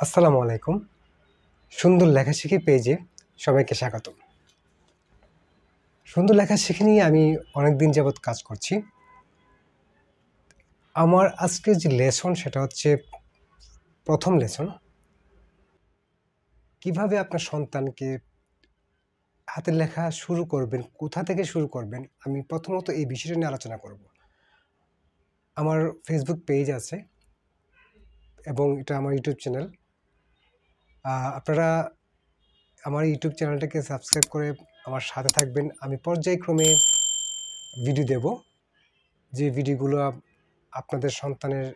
আসসালামু আলাইকুম। সুন্দর লেখা শিখি পেজে সবাইকে স্বাগতম। সুন্দর লেখা শিখে নিয়ে আমি অনেকদিন যাবৎ কাজ করছি। আমার আজকের যে লেসন সেটা হচ্ছে প্রথম লেসন। কিভাবে আপনার সন্তানকে হাতের লেখা শুরু করবেন, কোথা থেকে শুরু করবেন, আমি প্রথমত এই বিষয়টা নিয়ে আলোচনা করব। আমার ফেসবুক পেজ আছে এবং এটা আমার ইউটিউব চ্যানেল। আপনারা আমার ইউটিউব চ্যানেলটাকে সাবস্ক্রাইব করে আমার সাথে থাকবেন। আমি পর্যায়ক্রমে ভিডিও দেব, যে ভিডিওগুলো আপনাদের সন্তানের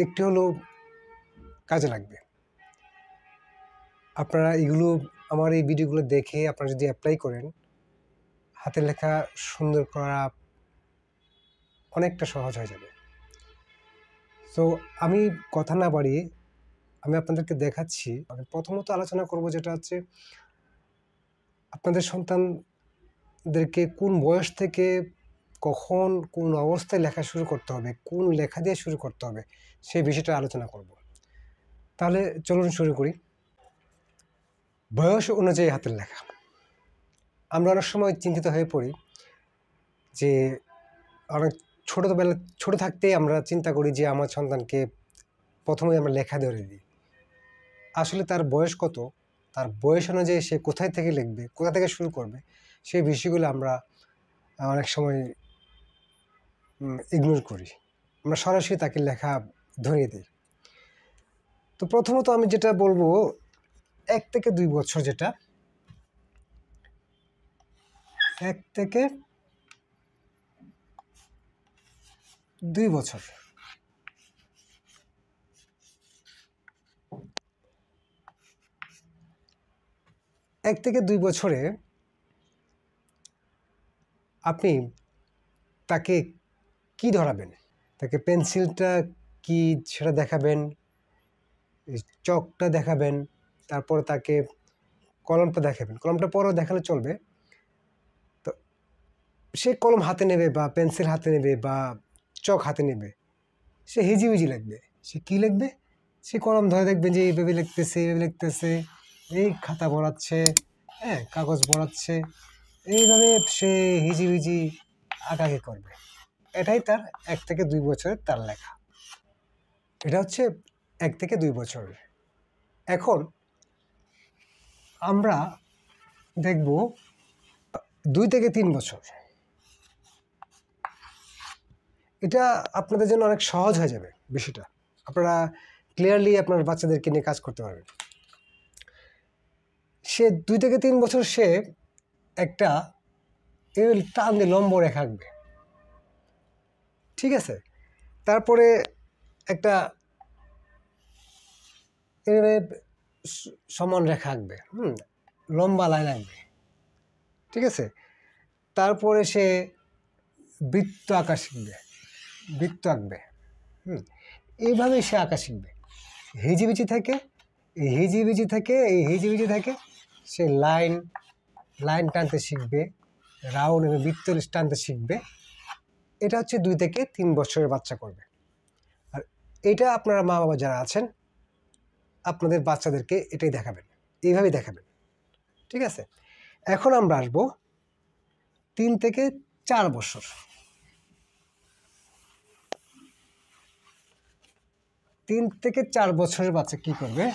একটু হলেও কাজে লাগবে। আপনারা আমার এই ভিডিওগুলো দেখে আপনারা যদি অ্যাপ্লাই করেন, হাতের লেখা সুন্দর করা অনেকটা সহজ হয়ে যাবে। সো আমি কথা না বাড়িয়ে আমি আপনাদেরকে দেখাচ্ছি। আমি প্রথমত আলোচনা করব যেটা হচ্ছে আপনাদের সন্তানদেরকে কোন বয়স থেকে কখন কোন অবস্থায় লেখা শুরু করতে হবে, কোন লেখা দিয়ে শুরু করতে হবে, সেই বিষয়টা আলোচনা করব। তাহলে চলুন শুরু করি। বয়স অনুযায়ী হাতের লেখা। আমরা অনেক সময় চিন্তিত হয়ে পড়ি যে অনেক ছোট থাকতেই আমরা চিন্তা করি যে আমার সন্তানকে প্রথমেই আমরা লেখা ধরে দিই। আসলে তার বয়স কত, তার বয়স অনুযায়ী সে কোথায় থেকে লিখবে, কোথা থেকে শুরু করবে, সেই বিষয়গুলো আমরা অনেক সময় ইগনোর করি। আমরা সরাসরি তাকে লেখা ধরিয়ে দিই। তো প্রথমত আমি যেটা বলবো, 1 থেকে 2 বছর, যেটা 1 থেকে 2 বছর, এক থেকে 2 বছরে আপনি তাকে কি ধরাবেন, তাকে পেন্সিলটা কি সেটা দেখাবেন, চকটা দেখাবেন, তারপরে তাকে কলমটা দেখাবেন। কলমটা পরেও দেখালে চলবে। তো সে কলম হাতে নেবে বা পেন্সিল হাতে নেবে বা চক হাতে নেবে, সে হিজিবিজি লিখবে। সে কি লিখবে? সে কলম ধরে দেখবেন যে এইভাবে লিখতেছে, এই খাতা ভরাচ্ছে, হ্যাঁ, কাগজ ভরাচ্ছে, এইভাবে সে হিজিবিজি আঁকাআঁকি করবে। এটাই তার 1 থেকে 2 বছরের তার লেখা। এটা হচ্ছে 1 থেকে 2 বছরের। এখন আমরা দেখব 2 থেকে 3 বছর। এটা আপনাদের জন্য অনেক সহজ হয়ে যাবে বিষয়টা। আপনারা ক্লিয়ারলি আপনার বাচ্চাদেরকে নিয়ে কাজ করতে পারবেন। সে 2 থেকে 3 বছর সে একটা টান দিয়ে লম্ব রেখা আঁকবে, ঠিক আছে? তারপরে একটা সমান রেখা আঁকবে, লম্বা লাইন আঁকবে, ঠিক আছে? তারপরে সে বৃত্ত আঁকা শিখবে, বৃত্ত আঁকবে। এইভাবেই সে আঁকা শিখবে। হিজিবিজি থেকে এই হিজিবিজি থেকে সে লাইন টানতে শিখবে, রাউন্ড এবং বৃত্ত টানতে শিখবে। এটা হচ্ছে 2 থেকে 3 বছরের বাচ্চা করবে। আর এটা আপনারা মা বাবা যারা আছেন, আপনাদের বাচ্চাদেরকে এটাই দেখাবেন, এইভাবেই দেখাবেন, ঠিক আছে? এখন আমরা আসবো 3 থেকে 4 বছর। 3 থেকে 4 বছরের বাচ্চা কি করবে?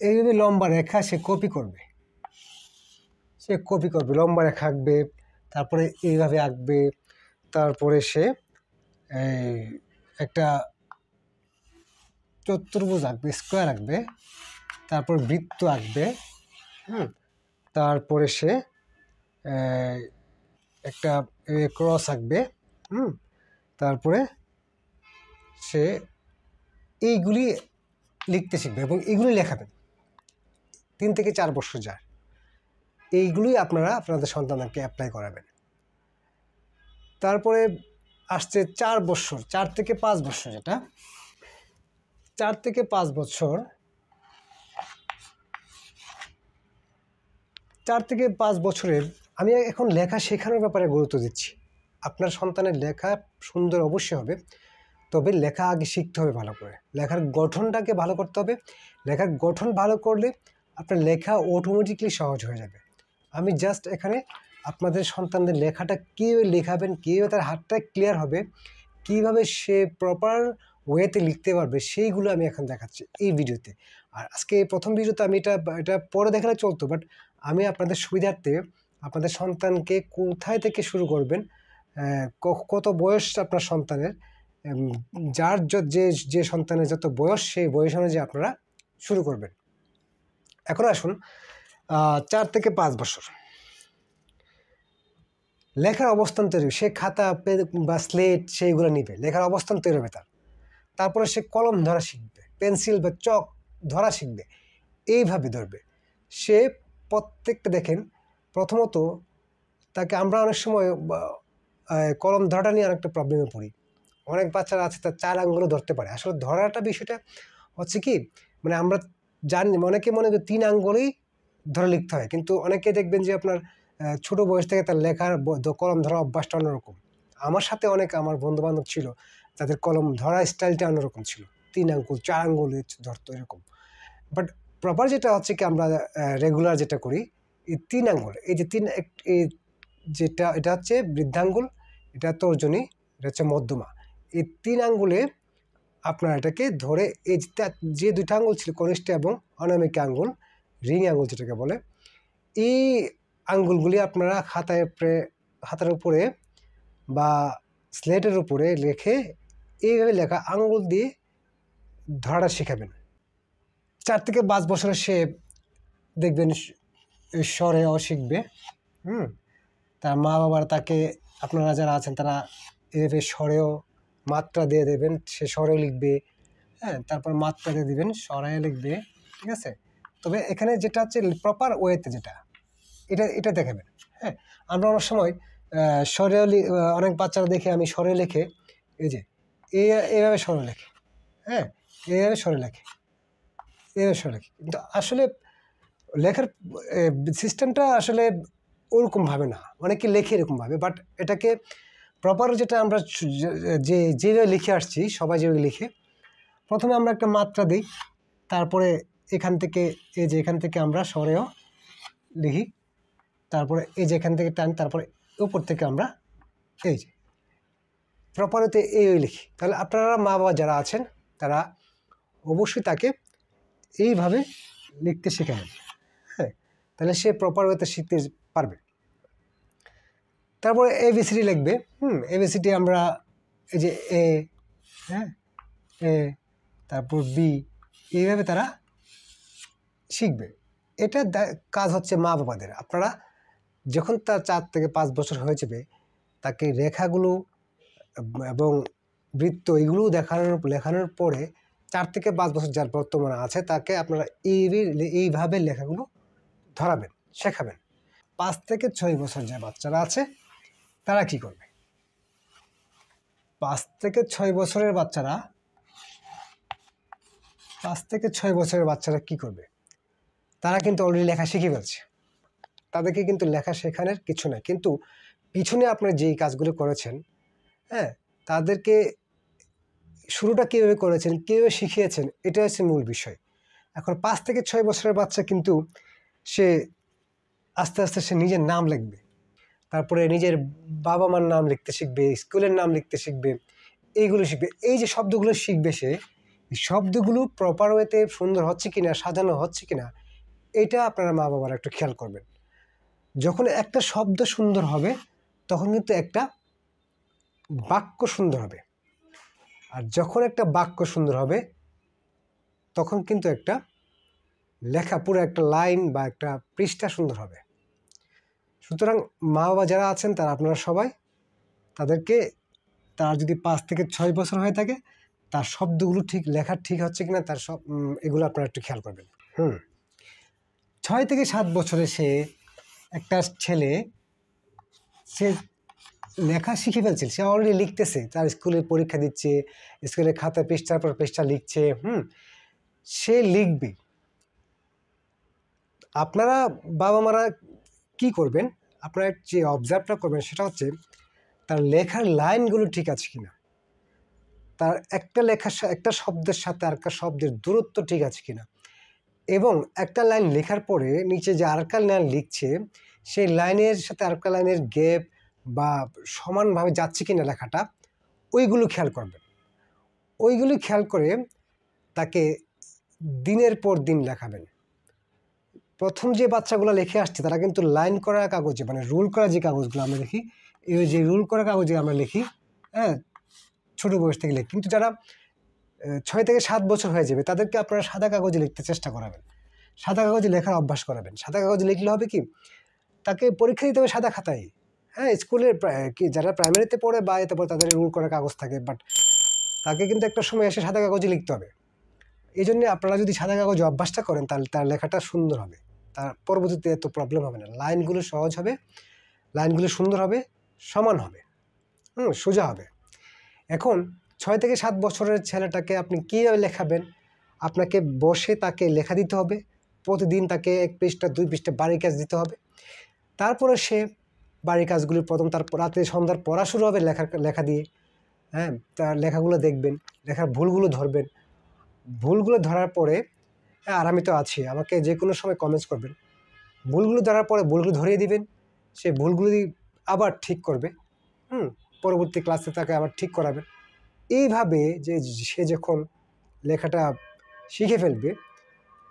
এইভাবে লম্বা রেখা সে কপি করবে, লম্বা রেখা আঁকবে, তারপরে এইভাবে আঁকবে, তারপরে সে একটা চতুর্ভুজ আঁকবে, স্কোয়ার আঁকবে, তারপর বৃত্ত আঁকবে, তারপরে সে একটা ক্রস আঁকবে, তারপরে সে এইগুলি লিখতে শিখবে এবং এইগুলি লেখাবেন। 3 থেকে 4 বছর যার, এইগুলোই আপনারা আপনাদের সন্তানকে অ্যাপ্লাই করাবেন। তারপরে আসছে 4 বছর, 4 থেকে 5 বছর, যেটা 4 থেকে 5 বছর, 4 থেকে 5 বছরের আমি এখন লেখা শেখানোর ব্যাপারে গুরুত্ব দিচ্ছি। আপনার সন্তানের লেখা সুন্দর অবশ্যই হবে, তবে লেখা আগে শিখতে হবে ভালো করে, লেখার গঠনটাকে ভালো করতে হবে। লেখার গঠন ভালো করলে আপনার লেখা অটোমেটিকলি সহজ হয়ে যাবে। আমি জাস্ট এখানে আপনাদের সন্তানদের লেখাটা কীভাবে লেখাবেন, কীভাবে তার হাতটা ক্লিয়ার হবে, কীভাবে সে প্রপার ওয়েতে লিখতে পারবে, সেইগুলো আমি এখন দেখাচ্ছি এই ভিডিওতে। আর আজকে প্রথম ভিডিওতে আমি এটা পরে দেখালে চলতো, বাট আমি আপনাদের সুবিধার্থে আপনাদের সন্তানকে কোথায় থেকে শুরু করবেন, কত বয়স আপনার সন্তানের, যার যে সন্তানের যত বয়স সেই বয়স অনুযায়ী আপনারা শুরু করবেন। এখন আসুন 4 থেকে 5 বছর লেখার অবস্থান তৈরি, সে খাতা বা স্লেট সেইগুলো নিবে, লেখার অবস্থান তৈরি হবে তারপরে সে কলম ধরা শিখবে, পেন্সিল বা চক ধরা শিখবে, এইভাবে ধরবে সে। প্রত্যেকটা দেখেন, প্রথমত তাকে আমরা অনেক সময় কলম ধরাটা নিয়ে অনেকটা প্রবলেমে পড়ি। অনেক বাচ্চারা আছে তার 4 আঙ্গুলও ধরতে পারে। আসলে ধরাটা বিষয়টা হচ্ছে কি, মানে আমরা জানি, অনেকে মনে করি 3 আঙ্গুলেই ধরে লিখতে হয়, কিন্তু অনেকে দেখবেন যে আপনার ছোটো বয়স থেকে তার লেখার কলম ধরা অভ্যাসটা অন্যরকম। আমার সাথে অনেক আমার বন্ধুবান্ধব ছিল যাদের কলম ধরা স্টাইলটা অন্যরকম ছিল, 3 আঙ্গুল 4 আঙ্গুল ধরতো এরকম। বাট প্রপার যেটা হচ্ছে কি, আমরা রেগুলার যেটা করি, এই 3 আঙ্গুল, এই যে এটা হচ্ছে বৃদ্ধাঙ্গুল, এটা তর্জনী, এটা হচ্ছে মধ্যমা। এই 3 আঙ্গুলে আপনার এটাকে ধরে, এই যে 2টা আঙ্গুল ছিল কনিষ্ঠ এবং অনামিকা আঙ্গুল, রিং আঙ্গুল যেটাকে বলে, এই আঙ্গুলগুলি আপনারা হাতের উপরে বা স্লেটের উপরে লিখে এইভাবে লেখা আঙ্গুল দিয়ে ধরাটা শেখাবেন। 4 থেকে 5 বছরে সে দেখবেন স্বরেও শিখবে। তার মা বাবার তাকে, আপনারা যারা আছেন তারা এভাবে স্বরেও মাত্রা দিয়ে দেবেন, সে স্বরে লিখবে। তারপর মাত্রা দিয়ে দেবেন, স্বরে লিখবে, ঠিক আছে। তবে এখানে যেটা হচ্ছে প্রপার ওয়েতে যেটা, এটা দেখাবেন। আমরা অনেক সময় স্বরেও অনেক বাচ্চারা দেখে আমি স্বরে লেখে, এই যে এইভাবে স্বরে লেখে, এইভাবে স্বরে লেখে, এইভাবে স্বরে লেখে, কিন্তু আসলে লেখার সিস্টেমটা আসলে ওরকমভাবে না, অনেকে লেখে এরকমভাবে। বাট এটাকে প্রপার যেটা আমরা যেভাবে লিখে আসছি, সবাই যেভাবে লিখে, প্রথমে আমরা একটা মাত্রা দিই, তারপরে এখান থেকে আমরা স্বরেও লিখি, তারপরে এই যে এখান থেকে টান, তারপরে উপর থেকে আমরা এই যে প্রপারতে লিখি। তাহলে আপনারা মা বাবা যারা আছেন তারা অবশ্যই তাকে এইভাবে লিখতে শেখাবেন, তাহলে সে প্রপার ওয়েতে শিখতে পারবে। তারপরে ABCD লিখবে। ABCD আমরা এই যে এ, এ, তারপর বি, এইভাবে তারা শিখবে। এটা কাজ হচ্ছে মা বাবাদের। আপনারা যখন তার 4 থেকে 5 বছর হয়ে যাবে, তাকে রেখাগুলো এবং বৃত্ত এগুলো লেখানোর পরে 4 থেকে 5 বছর যার বর্তমানে আছে, তাকে আপনারা এইভাবে লেখাগুলো ধরাবেন, শেখাবেন। 5 থেকে 6 বছর যে বাচ্চারা আছে তারা কি করবে? 5 থেকে 6 বছরের বাচ্চারা কি করবে? তারা কিন্তু অলরেডি লেখা শিখে ফেলছে, তাদেরকে কিন্তু লেখা শেখানোর কিছু নাই, কিন্তু পিছনে আপনারা যেই কাজগুলো করেছেন, তাদেরকে শুরুটা কীভাবে করেছেন, কীভাবে শিখিয়েছেন, এটা হচ্ছে মূল বিষয়। এখন 5 থেকে 6 বছরের বাচ্চা কিন্তু সে আস্তে আস্তে সে নিজের নাম লিখবে, তারপরে নিজের বাবা মার নাম লিখতে শিখবে, স্কুলের নাম লিখতে শিখবে, এইগুলো শিখবে। এই যে শব্দগুলো শিখবে সে, শব্দগুলো প্রপার ওয়েতে সুন্দর হচ্ছে কিনা, সাজানো হচ্ছে কিনা, এটা আপনারা মা বাবারা একটু খেয়াল করবেন। যখন একটা শব্দ সুন্দর হবে তখন কিন্তু একটা বাক্য সুন্দর হবে, আর যখন একটা বাক্য সুন্দর হবে তখন কিন্তু একটা লেখা, পুরো একটা লাইন বা একটা পৃষ্ঠা সুন্দর হবে। সুতরাং মা বাবা যারা আছেন তারা, আপনারা সবাই তার যদি 5 থেকে 6 বছর হয়ে থাকে, তার শব্দগুলো লেখা ঠিক হচ্ছে কিনা, তার এগুলো আপনারা একটু খেয়াল করবেন। 6 থেকে 7 বছরে একটা ছেলে সে লেখা শিখে ফেলছে, সে অলরেডি লিখতেছে, তার স্কুলে পরীক্ষা দিচ্ছে, স্কুলের খাতায় পৃষ্ঠার পর পৃষ্ঠা লিখছে, সে লিখবে। আপনারা বাবা মারা কি করবেন, আপনারা যে অবজার্ভটা করবেন সেটা হচ্ছে তার লেখার লাইনগুলো ঠিক আছে কিনা, তার একটা লেখার একটা শব্দের সাথে আরেকটা শব্দের দূরত্ব ঠিক আছে কিনা, এবং একটা লাইন লেখার পরে নিচে যে আরেকটা লাইন লিখছে সেই লাইনের সাথে আরেকটা লাইনের গ্যাপ বা সমানভাবে যাচ্ছে কিনা লেখাটা, ওইগুলো খেয়াল করবেন। ওইগুলি খেয়াল করে তাকে দিনের পর দিন লেখাবেন। প্রথম যে বাচ্চাগুলো লিখে আসছে তারা কিন্তু লাইন করা কাগজে, মানে রুল করা যে কাগজগুলো আমরা লিখি, এই যে রুল করা কাগজে আমরা লিখি, হ্যাঁ, ছোটো বয়স থেকে লিখি। কিন্তু যারা 6 থেকে 7 বছর হয়ে যাবে তাদেরকে আপনারা সাদা কাগজে লিখতে চেষ্টা করাবেন, সাদা কাগজে লেখার অভ্যাস করাবেন। সাদা কাগজে লিখলে হবে কি, তাকে পরীক্ষা দিতে হবে সাদা খাতায়। হ্যাঁ, স্কুলের কি যারা প্রাইমারিতে পড়ে বা এতে পড়ে তাদের রুল করা কাগজ থাকে, বাট তাকে কিন্তু একটা সময় এসে সাদা কাগজে লিখতে হবে। এই জন্যে আপনারা যদি সাদা কাগজে অভ্যাসটা করেন তাহলে তার লেখাটা সুন্দর হবে, তার পরবর্তীতে এত প্রবলেম হবে না, লাইনগুলো সহজ হবে, লাইনগুলো সুন্দর হবে, সমান হবে, সোজা হবে। এখন 6 থেকে 7 বছরের ছেলেটাকে আপনি কীভাবে লেখাবেন, আপনাকে বসে তাকে লেখা দিতে হবে, প্রতিদিন তাকে 1 পৃষ্ঠা 2 পৃষ্ঠা বাড়ি কাজ দিতে হবে। তারপরে সে বাড়ির কাজগুলি প্রথম তার রাতে সন্ধ্যার পড়া শুরু হবে লেখা দিয়ে। হ্যাঁ, তার লেখাগুলো দেখবেন, লেখার ভুলগুলো ধরবেন, ভুলগুলো ধরার পরে, আর আমি তো আছি, আমাকে যে কোনো সময় কমেন্টস করবেন। ভুলগুলো ধরার পরে ভুলগুলো ধরিয়ে দিবেন, সে ভুলগুলি আবার ঠিক করবে, পরবর্তী ক্লাসে তাকে আবার ঠিক করাবেন। এইভাবে যে সে যখন লেখাটা শিখে ফেলবে,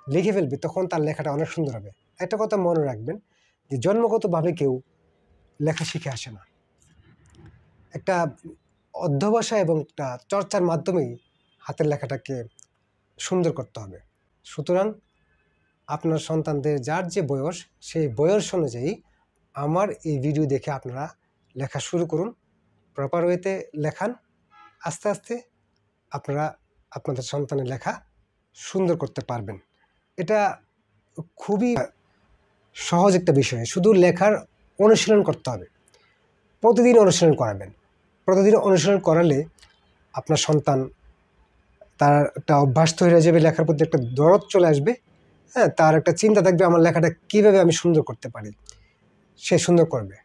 লিখে ফেলবে, তখন তার লেখাটা অনেক সুন্দর হবে। একটা কথা মনে রাখবেন যে জন্মগতভাবে কেউ লেখা শিখে আসে না, একটা অধ্যবসায় এবং একটা চর্চার মাধ্যমেই হাতের লেখাটাকে সুন্দর করতে হবে। সুতরাং আপনার সন্তানদের যার যে বয়স, সেই বয়স অনুযায়ী আমার এই ভিডিও দেখে আপনারা লেখা শুরু করুন, প্রপার ওয়েতে লেখান। আস্তে আস্তে আপনারা আপনাদের সন্তানের লেখা সুন্দর করতে পারবেন। এটা খুবই সহজ একটা বিষয়, শুধু লেখার অনুশীলন করতে হবে, প্রতিদিন অনুশীলন করাবেন। প্রতিদিন অনুশীলন করালে আপনার সন্তান, তার একটা অভ্যাস তৈরি হয়ে যাবে, লেখার প্রতি একটা দরদ চলে আসবে। হ্যাঁ, তার একটা চিন্তা থাকবে আমার লেখাটা কীভাবে আমি সুন্দর করতে পারি, সে সুন্দর করবে।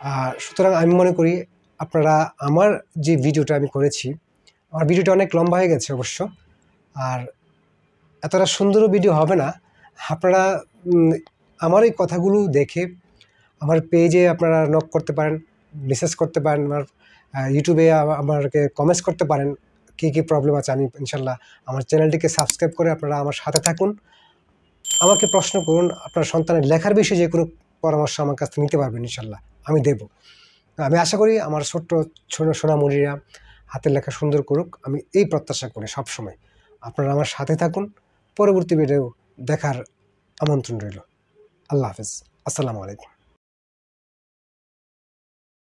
আর সুতরাং আমি মনে করি আপনারা আমার যে ভিডিওটা আমি করেছি, আমার ভিডিওটা অনেক লম্বা হয়ে গেছে অবশ্য, আর এতটা সুন্দরও ভিডিও হবে না। আপনারা আমার এই কথাগুলো দেখে আমার পেজে আপনারা নক করতে পারেন, মেসেজ করতে পারেন, আমার ইউটিউবে আমাকে কমেন্টস করতে পারেন কী কী প্রবলেম আছে। আমি ইনশাল্লাহ আমার চ্যানেলটিকে সাবস্ক্রাইব করে আপনারা আমার সাথে থাকুন, আমাকে প্রশ্ন করুন, আপনার সন্তানের লেখার বিষয়ে যে কোনো পরামর্শ আমার কাছ থেকে নিতে পারবেন, ইনশাল্লাহ আমি দেব। আমি আশা করি আমার ছোট্ট সোনামণিরা হাতের লেখা সুন্দর করুক, আমি এই প্রত্যাশা করি সবসময়। আপনারা আমার সাথে থাকুন, পরবর্তী ভিডিও দেখার আমন্ত্রণ রইল। আল্লাহ হাফেজ, আসসালামু আলাইকুম।